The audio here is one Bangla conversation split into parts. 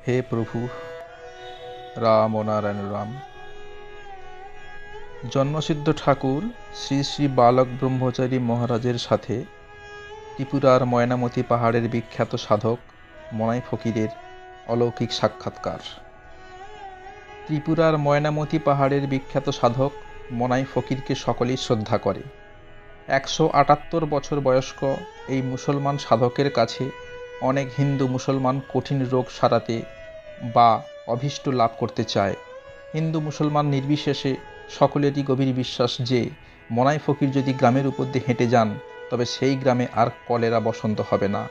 হে প্রভু রাম ও নারায়ণ রাম। জন্মসিদ্ধ ঠাকুর শ্রী শ্রী বালক ব্রহ্মচারী মহারাজের সাথে ত্রিপুরার ময়নামতি পাহাড়ের বিখ্যাত সাধক মনাই ফকিরের অলৌকিক সাক্ষাৎকার। ত্রিপুরার ময়নামতি পাহাড়ের বিখ্যাত সাধক মনাই ফকিরকে সকলেই শ্রদ্ধা করে। 178 বছর বয়স্ক এই মুসলমান সাধকের কাছে অনেক হিন্দু মুসলমান কঠিন রোগ সারাতে বা অভীষ্ট লাভ করতে চায়। হিন্দু মুসলমান নির্বিশেষে সকলেরই গভীর বিশ্বাস যে মনাই ফকির যদি গ্রামের উপর দিয়ে হেঁটে যান তবে সেই গ্রামে আর কলেরা বসন্ত হবে না।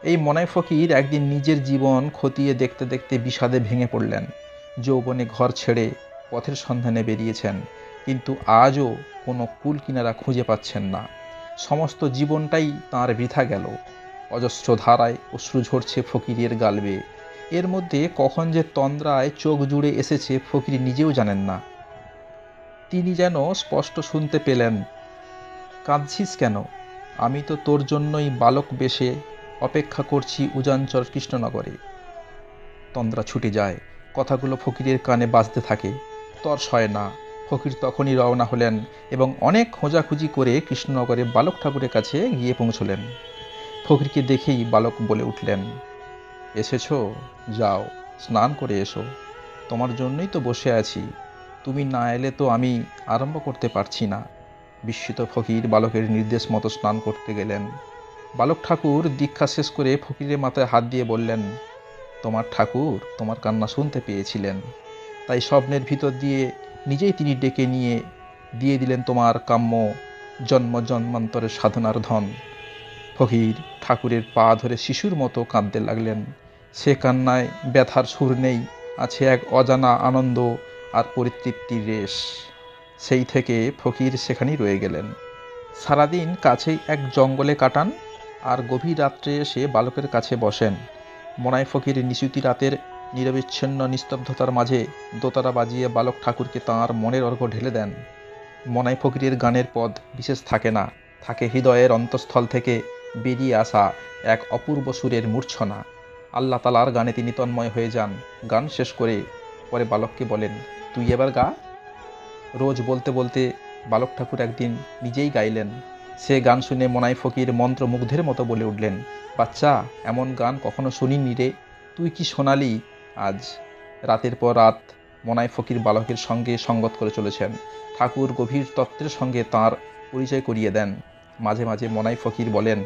এই মনাই ফকির একদিন নিজের জীবন খতিয়ে দেখতে দেখতে বিষাদে ভেঙে পড়লেন। যৌবনে ঘর ছেড়ে পথের সন্ধানে বেরিয়েছেন, কিন্তু আজও কোনো কুল কিনারা খুঁজে পাচ্ছেন না। সমস্ত জীবনটাই তাঁর বৃথা গেল। অজস্র ধারায় অশ্রু ঝরছে ফকিরের গাল বেয়ে। এর মধ্যে কখন যে তন্দ্রায় চোখ জুড়ে এসেছে ফকির নিজেও জানেন না। তিনি যেন স্পষ্ট শুনতে পেলেন, কাঁদছিস কেন? আমি তো তোর জন্যই বালক বেশে অপেক্ষা করছি উজানচর কৃষ্ণনগরে। তন্দ্রা ছুটে যায়, কথাগুলো ফকিরের কানে বাজতে থাকে। তর সয় না। ফকির তখনই রওনা হলেন এবং অনেক খোঁজাখুঁজি করে কৃষ্ণনগরে বালক ঠাকুরের কাছে গিয়ে পৌঁছলেন। ফকিরকে দেখেই বালক বলে উঠলেন, এসেছো, যাও স্নান করে এসো। তোমার জন্যই তো বসে আছি, তুমি না এলে তো আমি আরম্ভ করতে পারছি না। বিস্মিত ফকির বালকের নির্দেশ মতো স্নান করতে গেলেন। বালক ঠাকুর দীক্ষা শেষ করে ফকিরের মাথায় হাত দিয়ে বললেন, তোমার ঠাকুর তোমার কান্না শুনতে পেয়েছিলেন, তাই স্বপ্নের ভিতর দিয়ে নিজেই তিনি ডেকে নিয়ে দিয়ে দিলেন তোমার কাম্য জন্ম জন্মান্তরের সাধনার ধন। ফকির ঠাকুরের পা ধরে শিশুর মতো কাঁদতে লাগলেন। সে কান্নায় ব্যথার সুর নেই, আছে এক অজানা আনন্দ আর পরিতৃপ্তির রেশ। সেই থেকে ফকির সেখানেই রয়ে গেলেন। সারাদিন কাছেই এক জঙ্গলে কাটান আর গভীর রাত্রে এসে বালকের কাছে বসেন। মনাই ফকির নিশুতি রাতের নিরবিচ্ছিন্ন নিস্তব্ধতার মাঝে দোতারা বাজিয়ে বালক ঠাকুরকে তাঁর মনের অর্ঘ্য ঢেলে দেন। মনাই ফকিরের গানের পদ বিশেষ থাকে না, থাকে হৃদয়ের অন্তঃস্থল থেকে বেরিয়ে আসা এক অপূর্ব সুরের মূর্ছনা। আল্লাহ তালার গানে তিনি তন্ময় হয়ে যান। গান শেষ করে পরে বালককে বলেন, তুই এবার গা। রোজ বলতে বলতে বালক ঠাকুর একদিন নিজেই গাইলেন। সে গান শুনে মনাই ফকির মন্ত্রমুগ্ধের মতো বলে উঠলেন, বাচ্চা, এমন গান কখনো শুনিনি রে, তুই কি শোনালি আজ। রাতের পর রাত মনাই ফকির বালকের সঙ্গে সঙ্গত করে চলেছেন। ঠাকুর গভীর তত্ত্বের সঙ্গে তাঁর পরিচয় করিয়ে দেন। মাঝে মাঝে মনাই ফকির বলেন,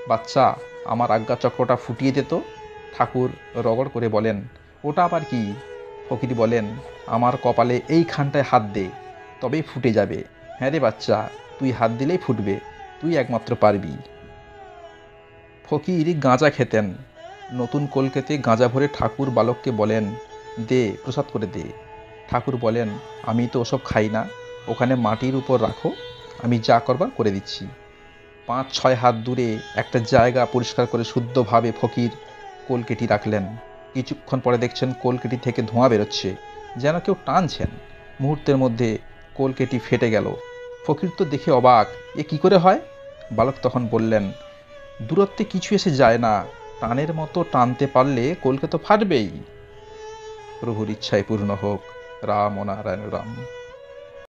বাচ্চা, আমার আজ্ঞা চক্রটা ফুটিয়ে দে তো। ঠাকুর রগড় করে বলেন, ওটা আবার কি? ফকির বলেন, আমার কপালে এইখানটায় হাত দে, তবেই ফুটে যাবে। হ্যাঁ রে বাচ্চা, তুই হাত দিলেই ফুটবে, তুই একমাত্র পারবি। ফকির গাঁজা খেতেন। নতুন কলকেতে গাঁজা ভরে ঠাকুর বালককে বলেন, দে, প্রসাদ করে দে। ঠাকুর বলেন, আমি তো ওসব খাই না, ওখানে মাটির উপর রাখো, আমি যা করবার করে দিচ্ছি। 5-6 হাত দূরে একটা জায়গা পরিষ্কার করে শুদ্ধভাবে ফকির কলকেটি রাখলেন। কিছুক্ষণ পরে দেখছেন কলকেটি থেকে ধোঁয়া বেরোচ্ছে, যেন কেউ টানছেন। মুহূর্তের মধ্যে কলকেটি ফেটে গেল। ফকির তো দেখে অবাক, এ কি করে হয়? বালক তখন বললেন, দূরত্বে কিছু এসে যায় না, টানের মতো টানতে পারলে কলকে তো ফাটবেই। প্রভুর ইচ্ছায় পূর্ণ হোক। রাম ও নারায়ণ রাম।